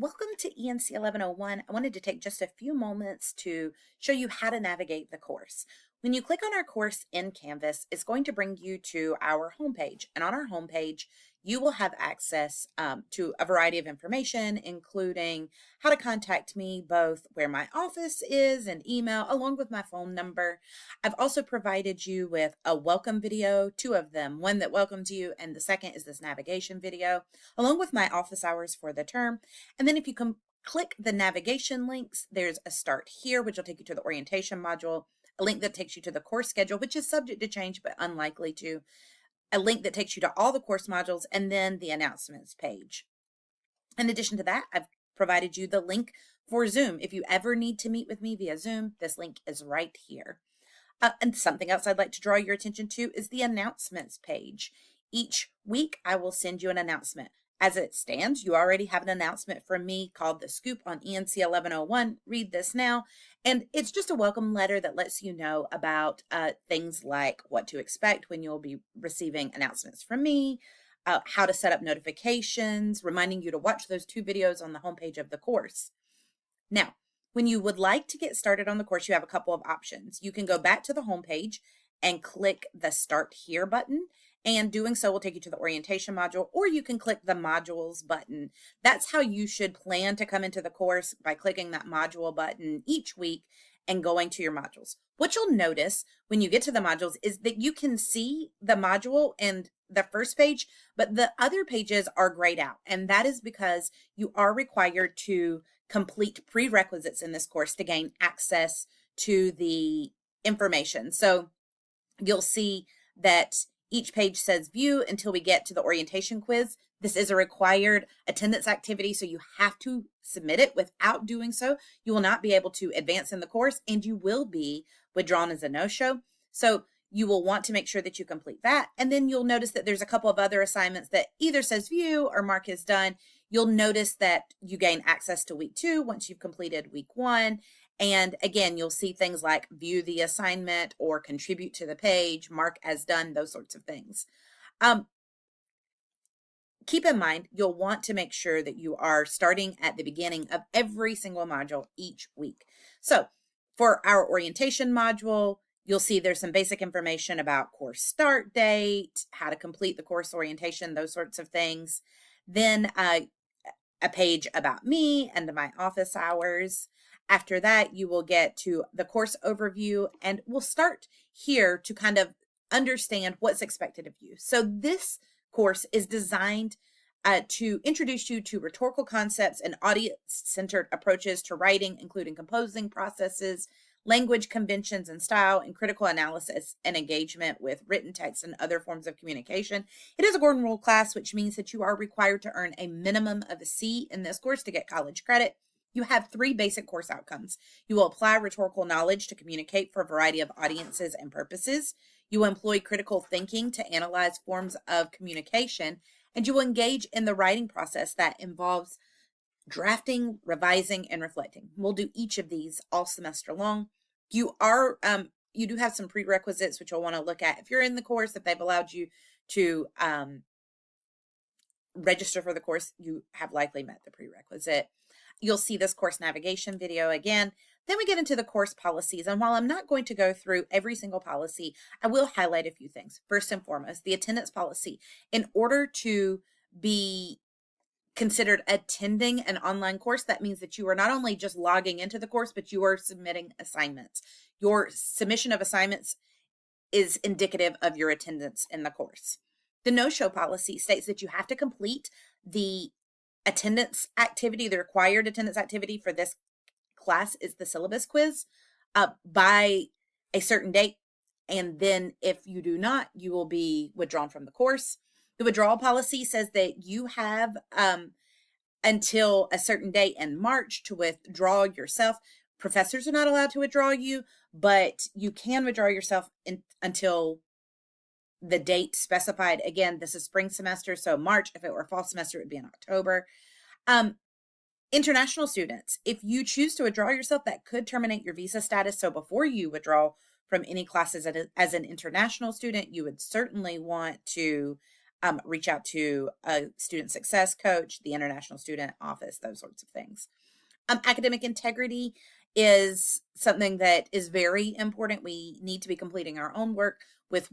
Welcome to ENC 1101. I wanted to take just a few moments to show you how to navigate the course. When you click on our course in Canvas, it's going to bring you to our homepage. And on our homepage, you will have access to a variety of information, including how to contact me, both where my office is and email, along with my phone number. I've also provided you with a welcome video, two of them, one that welcomes you, and the second is this navigation video, along with my office hours for the term. And then if you click the navigation links, there's a start here, which will take you to the orientation module, a link that takes you to the course schedule, which is subject to change, but unlikely to, a link that takes you to all the course modules, and then the announcements page. In addition to that, I've provided you the link for Zoom. If you ever need to meet with me via Zoom, this link is right here. And something else I'd like to draw your attention to is the announcements page. Each week, I will send you an announcement. As it stands, you already have an announcement from me called The Scoop on ENC 1101. Read this now. And it's just a welcome letter that lets you know about things like what to expect when you'll be receiving announcements from me, how to set up notifications, reminding you to watch those two videos on the homepage of the course. Now, when you would like to get started on the course, you have a couple of options. You can go back to the homepage and click the Start Here button, and doing so will take you to the orientation module, or you can click the modules button. That's how you should plan to come into the course, by clicking that module button each week and going to your modules. What you'll notice when you get to the modules is that you can see the module and the first page, but the other pages are grayed out. And that is because you are required to complete prerequisites in this course to gain access to the information. So you'll see that each page says view until we get to the orientation quiz. This is a required attendance activity, so you have to submit it. Without doing so, you will not be able to advance in the course, and you will be withdrawn as a no-show. So you will want to make sure that you complete that. And then you'll notice that there's a couple of other assignments that either says view or mark is done. You'll notice that you gain access to week 2 once you've completed week 1. And again, you'll see things like view the assignment or contribute to the page, mark as done, those sorts of things. Keep in mind, you'll want to make sure that you are starting at the beginning of every single module each week. So for our orientation module, you'll see there's some basic information about course start date, how to complete the course orientation, those sorts of things. Then a page about me and my office hours. After that, you will get to the course overview, and we'll start here to kind of understand what's expected of you. So this course is designed to introduce you to rhetorical concepts and audience-centered approaches to writing, including composing processes, language conventions and style, and critical analysis and engagement with written text and other forms of communication. It is a Gordon Rule class, which means that you are required to earn a minimum of a C in this course to get college credit. You have 3 basic course outcomes. You will apply rhetorical knowledge to communicate for a variety of audiences and purposes. You will employ critical thinking to analyze forms of communication, and you will engage in the writing process that involves drafting, revising, and reflecting. We'll do each of these all semester long. You do have some prerequisites, which you'll want to look at if you're in the course. If they've allowed you to register for the course, you have likely met the prerequisite. You'll see this course navigation video again. Then we get into the course policies. And while I'm not going to go through every single policy, I will highlight a few things. First and foremost, the attendance policy. In order to be considered attending an online course, that means that you are not only just logging into the course, but you are submitting assignments. Your submission of assignments is indicative of your attendance in the course. The no-show policy states that you have to complete the attendance activity. The required attendance activity for this class is the syllabus quiz by a certain date. And then if you do not, you will be withdrawn from the course. The withdrawal policy says that you have until a certain date in March to withdraw yourself. Professors are not allowed to withdraw you, but you can withdraw yourself until the date specified. Again, this is spring semester, so March. If it were fall semester, it would be in October. International students, if you choose to withdraw yourself, that could terminate your visa status. So before you withdraw from any classes as an international student, you would certainly want to reach out to a student success coach, the international student office, those sorts of things. Academic integrity is something that is very important. We need to be completing our own work with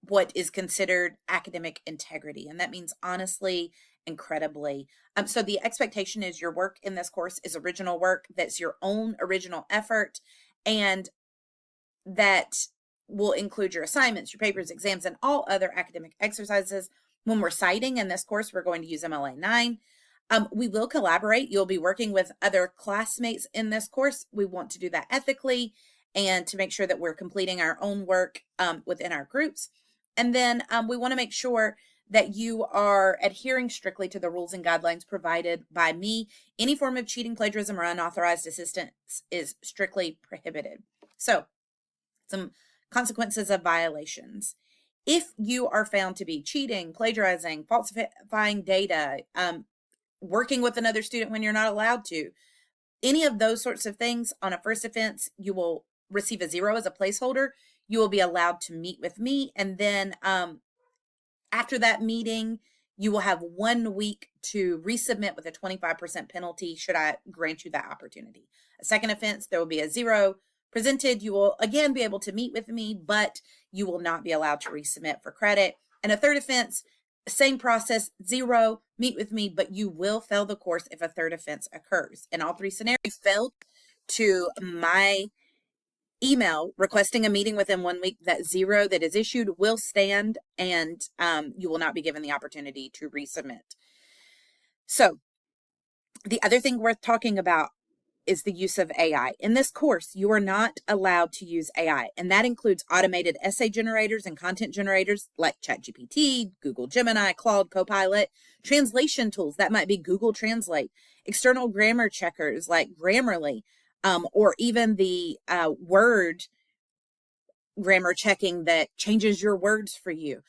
what is considered academic integrity. And that means honestly, incredibly. So the expectation is your work in this course is original work, that's your own original effort, and that will include your assignments, your papers, exams, and all other academic exercises. When we're citing in this course, we're going to use MLA 9. We will collaborate. You'll be working with other classmates in this course. We want to do that ethically and to make sure that we're completing our own work within our groups. And then we want to make sure that you are adhering strictly to the rules and guidelines provided by me. Any form of cheating, plagiarism, or unauthorized assistance is strictly prohibited. So, some consequences of violations. If you are found to be cheating, plagiarizing, falsifying data, working with another student when you're not allowed to, any of those sorts of things on a first offense, you will receive a 0 as a placeholder. You will be allowed to meet with me. And then after that meeting, you will have 1 week to resubmit with a 25% penalty should I grant you that opportunity. A second offense, there will be a 0 presented. You will again be able to meet with me, but you will not be allowed to resubmit for credit. And a third offense, same process, 0, meet with me, but you will fail the course if a third offense occurs. In all 3 scenarios, failed to my email requesting a meeting within 1 week, that 0 that is issued will stand, and you will not be given the opportunity to resubmit. So the other thing worth talking about is the use of AI. In this course, you are not allowed to use AI, and that includes automated essay generators and content generators like ChatGPT, Google Gemini, Claude, Copilot, translation tools, that might be Google Translate, external grammar checkers like Grammarly, or even the Word grammar checking that changes your words for you.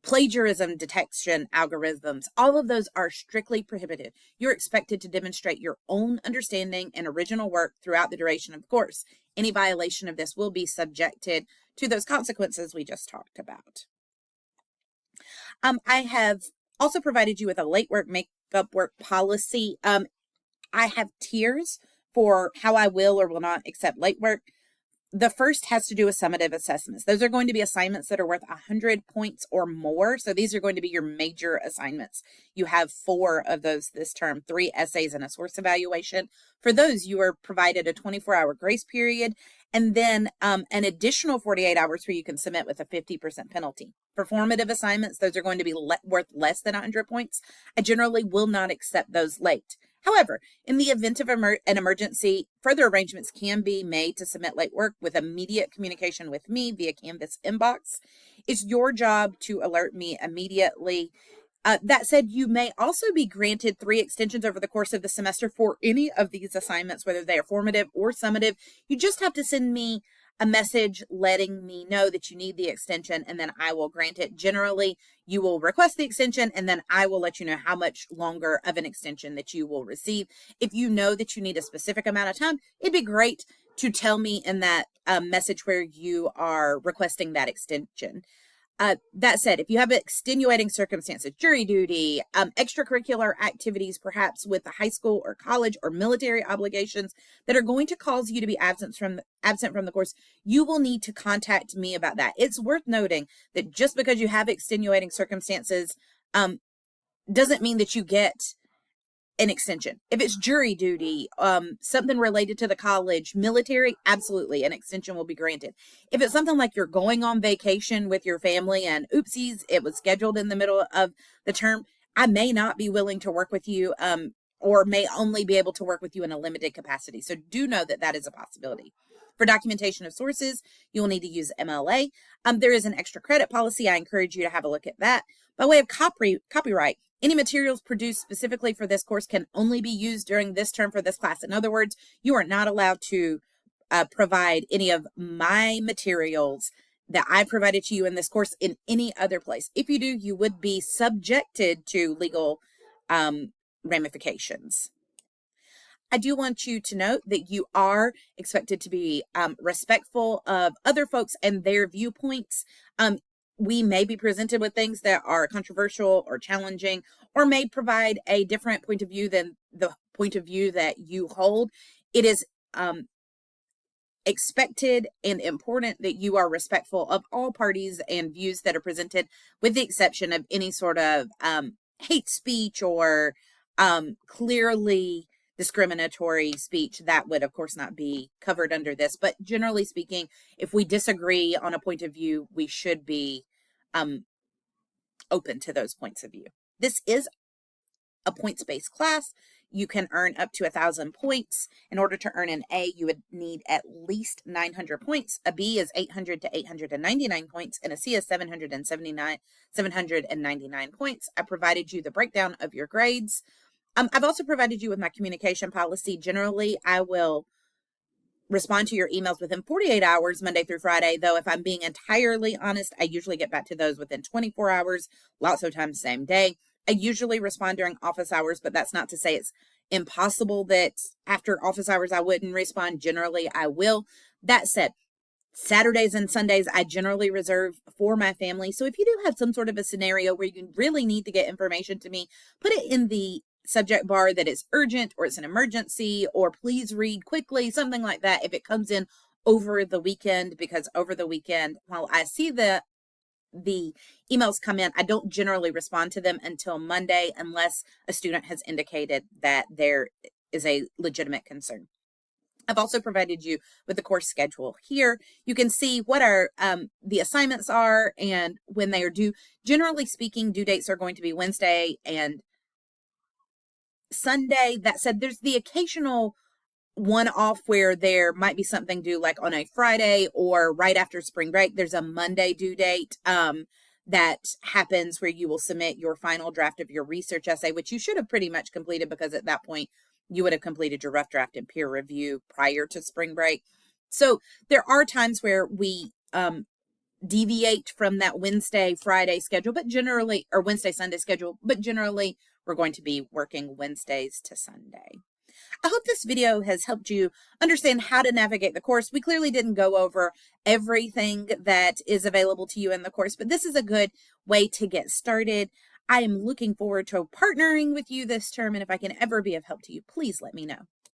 Plagiarism detection algorithms, all of those are strictly prohibited. You're expected to demonstrate your own understanding and original work throughout the duration of the course. Any violation of this will be subjected to those consequences we just talked about. I have also provided you with a late work, makeup work policy. I have tiers for how I will or will not accept late work. The first has to do with summative assessments. Those are going to be assignments that are worth 100 points or more. So these are going to be your major assignments. You have 4 of those this term, 3 essays and a source evaluation. For those, you are provided a 24-hour grace period and then an additional 48 hours where you can submit with a 50% penalty. For formative assignments, those are going to be worth less than 100 points. I generally will not accept those late. However, in the event of an emergency, further arrangements can be made to submit late work with immediate communication with me via Canvas inbox. It's your job to alert me immediately. That said, you may also be granted 3 extensions over the course of the semester for any of these assignments, whether they are formative or summative. You just have to send me a message letting me know that you need the extension, and then I will grant it. Generally, you will request the extension, and then I will let you know how much longer of an extension that you will receive. If you know that you need a specific amount of time, it'd be great to tell me in that message where you are requesting that extension. That said, if you have extenuating circumstances, jury duty, extracurricular activities, perhaps with a high school or college or military obligations that are going to cause you to be absent from the course, you will need to contact me about that. It's worth noting that just because you have extenuating circumstances doesn't mean that you get an extension. If it's jury duty, something related to the college, military, absolutely, an extension will be granted. If it's something like you're going on vacation with your family and oopsies, it was scheduled in the middle of the term, I may not be willing to work with you, or may only be able to work with you in a limited capacity. So do know that that is a possibility. For documentation of sources, you will need to use MLA. There is an extra credit policy. I encourage you to have a look at that. By way of copyright, any materials produced specifically for this course can only be used during this term for this class. In other words, you are not allowed to provide any of my materials that I provided to you in this course in any other place. If you do, you would be subjected to legal ramifications. I do want you to note that you are expected to be respectful of other folks and their viewpoints. we may be presented with things that are controversial or challenging, or may provide a different point of view than the point of view that you hold. It is expected and important that you are respectful of all parties and views that are presented, with the exception of any sort of hate speech or clearly discriminatory speech. That would, of course, not be covered under this. But generally speaking, if we disagree on a point of view, we should be open to those points of view. This is a points-based class. You can earn up to 1,000 points. In order to earn an A, you would need at least 900 points. A B is 800 to 899 points, and a C is 799 points. I provided you the breakdown of your grades. I've also provided you with my communication policy. Generally, I will respond to your emails within 48 hours, Monday through Friday, though if I'm being entirely honest, I usually get back to those within 24 hours, lots of times same day. I usually respond during office hours, but that's not to say it's impossible that after office hours I wouldn't respond. Generally, I will. That said, Saturdays and Sundays I generally reserve for my family. So if you do have some sort of a scenario where you really need to get information to me, put it in the subject bar that it's urgent or it's an emergency or please read quickly, something like that, if it comes in over the weekend, because over the weekend, while I see the emails come in, I don't generally respond to them until Monday unless a student has indicated that there is a legitimate concern. I've also provided you with the course schedule here. You can see what our the assignments are and when they are due. Generally speaking, due dates are going to be Wednesday and Sunday. That said, there's the occasional one-off where there might be something due like on a Friday or right after spring break. There's a Monday due date that happens where you will submit your final draft of your research essay, which you should have pretty much completed because at that point you would have completed your rough draft and peer review prior to spring break. So there are times where we deviate from that Wednesday, Friday schedule, but generally, or Wednesday, Sunday schedule, but generally we're going to be working Wednesdays to Sunday. I hope this video has helped you understand how to navigate the course. We clearly didn't go over everything that is available to you in the course, but this is a good way to get started. I am looking forward to partnering with you this term, and if I can ever be of help to you, please let me know.